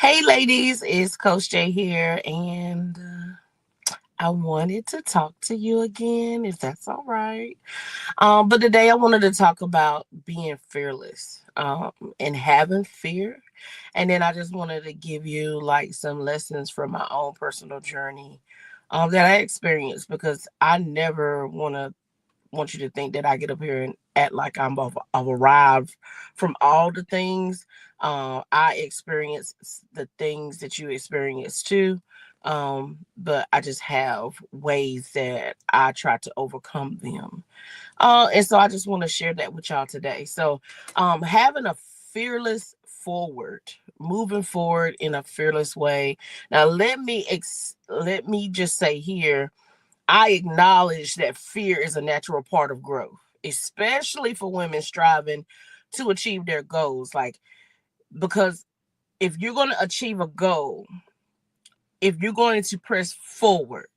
Hey, ladies, it's Coach J here, and I wanted to talk to you again, if that's all right. But today I wanted to talk about being fearless and having fear. And then I just wanted to give you like some lessons from my own personal journey that I experienced because I never want you to think that I get up here and act like I've arrived from all the things. I experience the things that you experience too. But I just have ways that I try to overcome them. And so I just want to share that with y'all today. So, having a fearless forward, moving forward in a fearless way. Now, let me just say here, I acknowledge that fear is a natural part of growth, especially for women striving to achieve their goals. Like, because if you're going to achieve a goal, if you're going to press forward,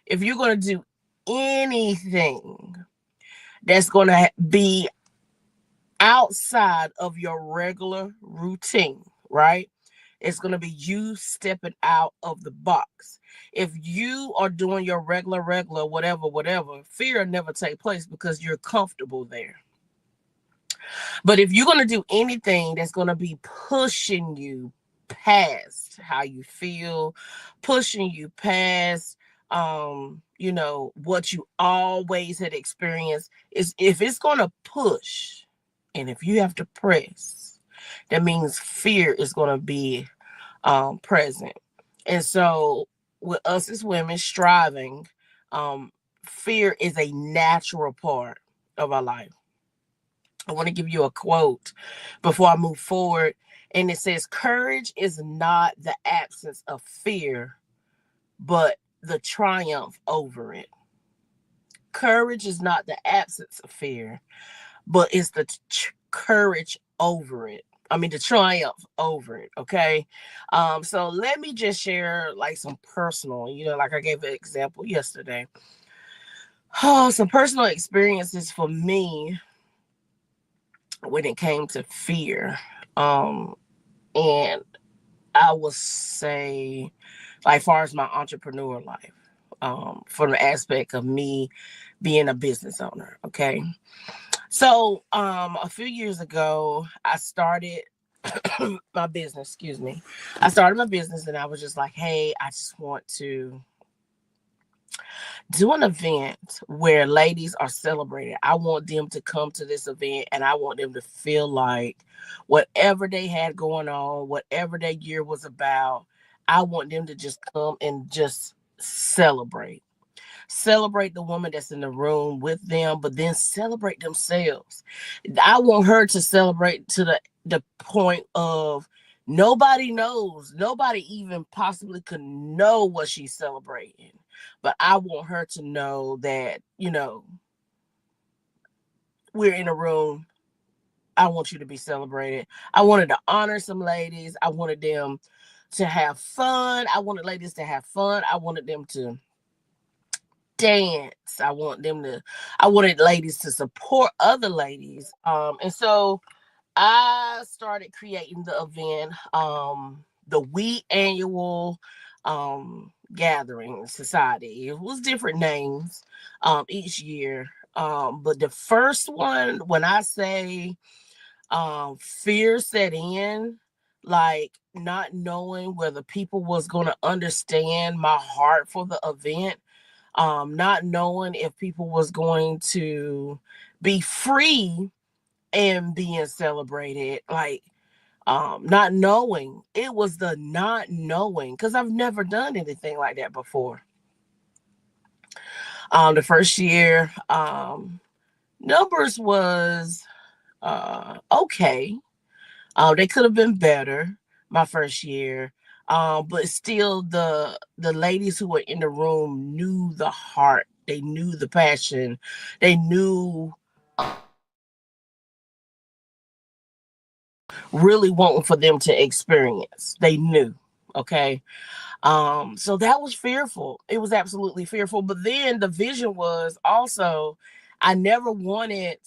if you're going to do anything that's going to be outside of your regular routine, right? It's going to be you stepping out of the box. If you are doing your regular, whatever, fear never take place because you're comfortable there. But if you're going to do anything that's going to be pushing you past how you feel, pushing you past what you always had experienced, is if it's going to push and if you have to press, that means fear is going to be present. And so, with us as women striving, um, fear is a natural part of our life. I want to give you a quote before I move forward. And it says, "Courage is not the absence of fear, but the triumph over it." Courage is not the absence of fear, but it's the courage over it. I mean, the triumph over it. Okay. So let me just share like some personal, like I gave an example yesterday. Oh, some personal experiences for me when it came to fear. And I would say, like, far as my entrepreneur life, from the aspect of me being a business owner. Okay. So, a few years ago, I started my business, excuse me. I started my business and I was just like, hey, I just want to do an event where ladies are celebrated. I want them to come to this event and I want them to feel like whatever they had going on, whatever their year was about, I want them to just come and just celebrate. Celebrate the woman that's in the room with them, but then celebrate themselves. I want her to celebrate to the point of nobody knows, nobody even possibly could know what she's celebrating. But I want her to know that, we're in a room. I want you to be celebrated. I wanted to honor some ladies. I wanted them to have fun. I wanted ladies to have fun. I wanted them to dance. I wanted ladies to support other ladies. And so I started creating the event, the We Annual Gathering Society. It was different names each year. But the first one, when I say fear set in, like not knowing whether people was going to understand my heart for the event, not knowing if people was going to be free and being celebrated, like not knowing. It was the not knowing because I've never done anything like that before. The first year, numbers was okay. They could have been better my first year. But still the ladies who were in the room knew the heart. They knew the passion. They knew really wanting for them to experience. They knew. Okay. So that was fearful. It was absolutely fearful. But then the vision was also I never wanted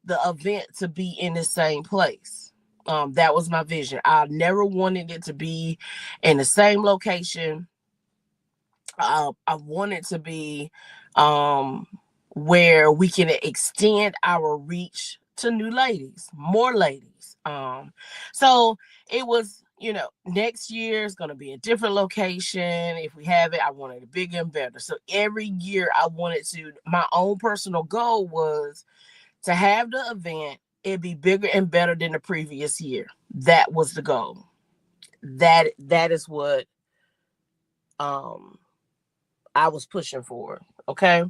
the event to be in the same place. That was my vision. I never wanted it to be in the same location. I want it to be um, where we can extend our reach to new ladies, more ladies. So it was, next year is going to be a different location. If we have it, I wanted it bigger and better. So every year I wanted to, my own personal goal was to have the event, it be bigger and better than the previous year. That was the goal. That is what um I was pushing for. Okay.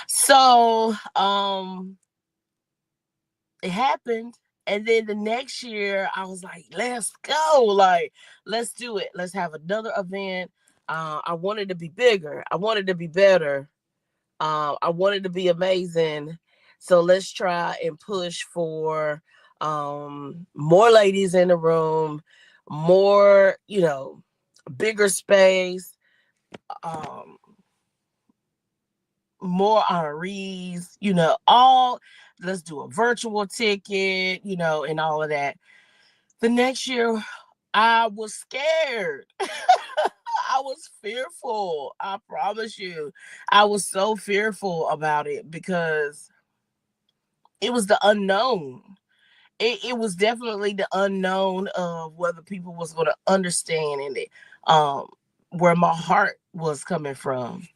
So it happened. And then the next year I was like, let's go. Like, let's do it. Let's have another event. I wanted to be bigger. I wanted to be better. I wanted to be amazing. So let's try and push for more ladies in the room, more, bigger space, um, more honorees, all. Let's do a virtual ticket, and all of that. The next year, I was scared. I was fearful. I promise you. I was so fearful about it because it was the unknown. It was definitely the unknown of whether people was going to understand and it, where my heart was coming from.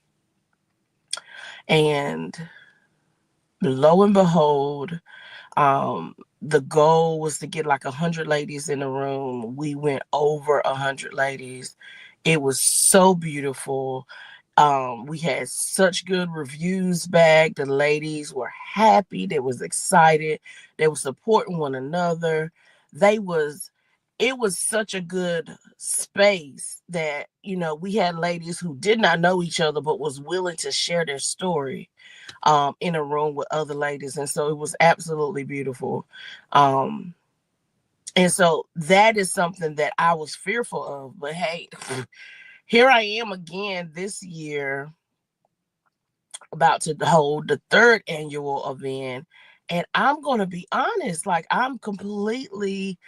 And lo and behold, the goal was to get like 100 ladies in the room. We went over 100 ladies. It was so beautiful. We had such good reviews back. The ladies were happy. They was excited. They were supporting one another. They was It was such a good space that, we had ladies who did not know each other but was willing to share their story in a room with other ladies. And so it was absolutely beautiful. Um, and so that is something that I was fearful of. But hey, here I am again this year, about to hold the third annual event. And I'm going to be honest, like I'm completely,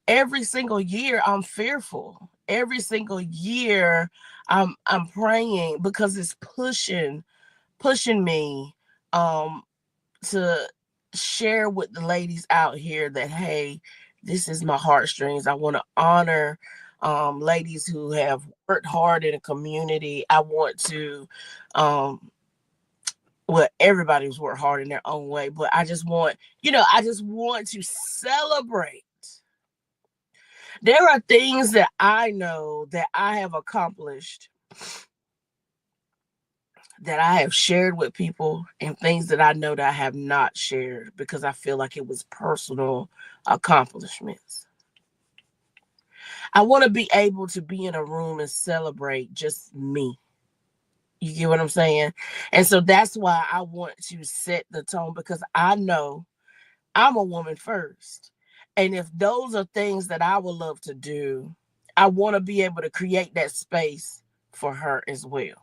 every single year I'm fearful. Every single year I'm praying because it's pushing me um to share with the ladies out here that, hey, this is my heartstrings. I want to honor ladies who have worked hard in a community. I want to, um, well, everybody's worked hard in their own way, but I just want to celebrate. There are things that I know that I have accomplished, that I have shared with people, and things that I know that I have not shared because I feel like it was personal accomplishments. I want to be able to be in a room and celebrate just me. You get what I'm saying? And so that's why I want to set the tone, because I know I'm a woman first. And if those are things that I would love to do, I want to be able to create that space for her as well.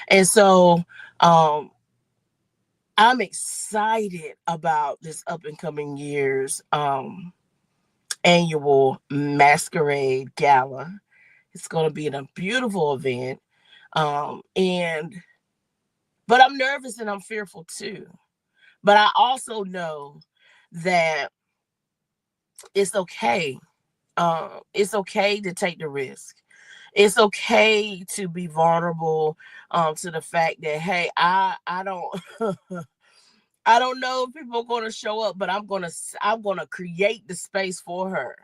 And so um I'm excited about this up and coming year's annual masquerade gala. It's going to be a beautiful event. And but I'm nervous and I'm fearful too. But I also know that it's okay. It's okay to take the risk. It's okay to be vulnerable to the fact that, hey, I don't I don't know if people are going to show up, but I'm going to create the space for her.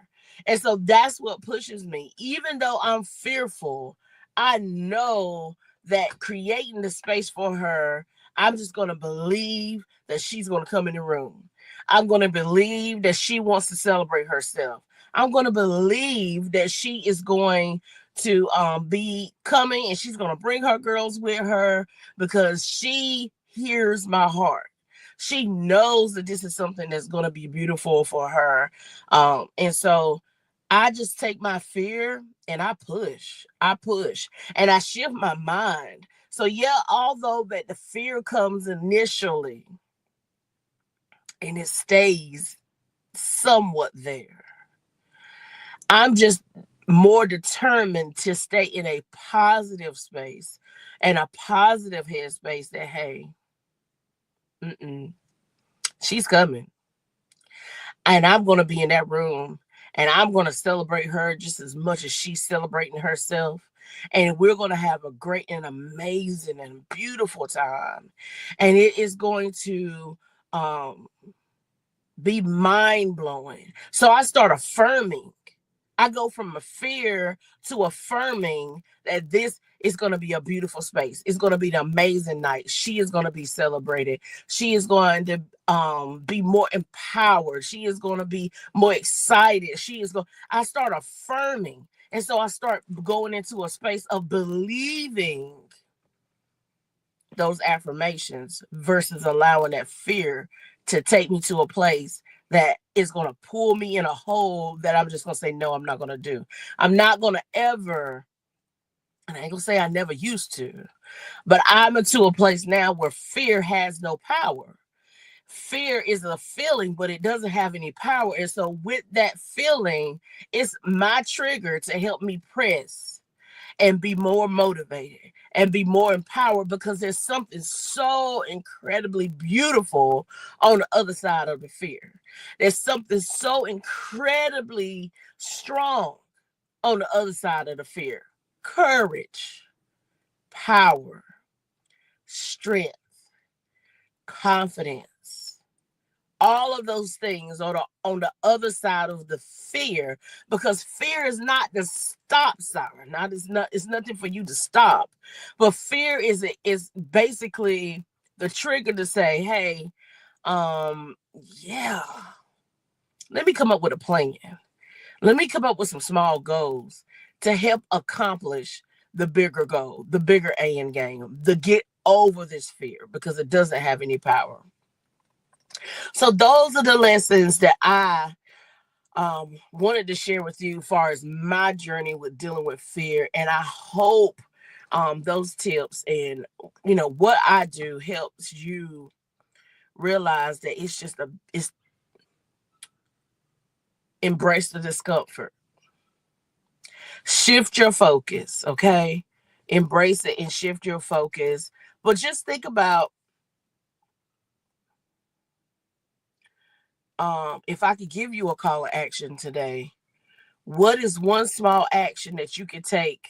And so that's what pushes me. Even though I'm fearful, I know that creating the space for her, I'm just going to believe that she's going to come in the room. I'm going to believe that she wants to celebrate herself. I'm going to believe that she is going to be coming, and she's going to bring her girls with her because she hears my heart. She knows that this is something that's going to be beautiful for her. And so I just take my fear and I push and I shift my mind. So yeah, although that the fear comes initially and it stays, somewhat there. I'm just more determined to stay in a positive space and a positive headspace that, hey, mm-mm, she's coming. And I'm going to be in that room and I'm going to celebrate her just as much as she's celebrating herself. And we're going to have a great and amazing and beautiful time. And it is going to um, be mind blowing. So I start affirming. I go from a fear to affirming that this is going to be a beautiful space. It's going to be an amazing night. She is going to be celebrated. She is going to be more empowered. She is going to be more excited. She is going. I start affirming, and so I start going into a space of believing those affirmations versus allowing that fear to take me to a place that is going to pull me in a hole that I'm just going to say, no, I'm not going to do. I'm not going to ever, and I ain't going to say I never used to, but I'm into a place now where fear has no power. Fear is a feeling, but it doesn't have any power. And so with that feeling, it's my trigger to help me press and be more motivated and be more empowered, because there's something so incredibly beautiful on the other side of the fear. There's something so incredibly strong on the other side of the fear. Courage, power, strength, confidence, all of those things are on the other side of the fear, because fear is not the stop sign. Not it's nothing for you to stop, but fear is basically the trigger to say, hey, yeah, let me come up with a plan. Let me come up with some small goals to help accomplish the bigger goal, the bigger end game, the get over this fear, because it doesn't have any power. So those are the lessons that I wanted to share with you as far as my journey with dealing with fear. And I hope those tips and what I do helps you realize that it's embrace the discomfort. Shift your focus, okay? Embrace it and shift your focus. But just think about if I could give you a call to action today, what is one small action that you could take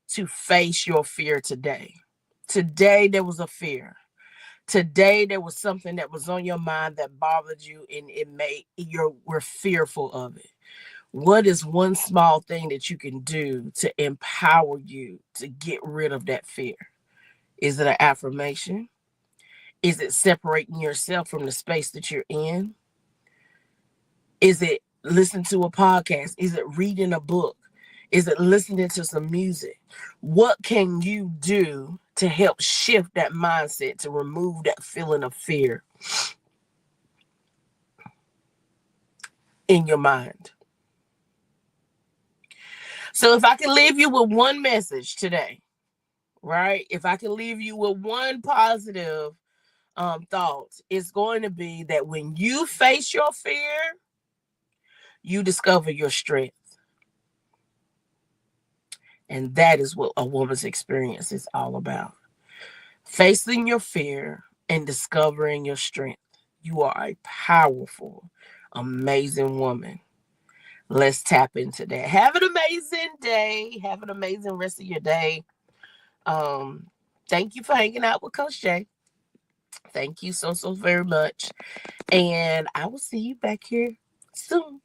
to face your fear today? Today, there was a fear. Today, there was something that was on your mind that bothered you and it made you were fearful of it. What is one small thing that you can do to empower you to get rid of that fear? Is it an affirmation? Is it separating yourself from the space that you're in? Is it listening to a podcast? Is it reading a book? Is it listening to some music? What can you do to help shift that mindset, to remove that feeling of fear in your mind? So if I can leave you with one message today, right? If I can leave you with one positive thought, it's going to be that when you face your fear, you discover your strength. And that is what a woman's experience is all about. Facing your fear and discovering your strength. You are a powerful, amazing woman. Let's tap into that. Have an amazing day. Have an amazing rest of your day. Um, Thank you for hanging out with Coach Jay. Thank you so very much. And I will see you back here soon.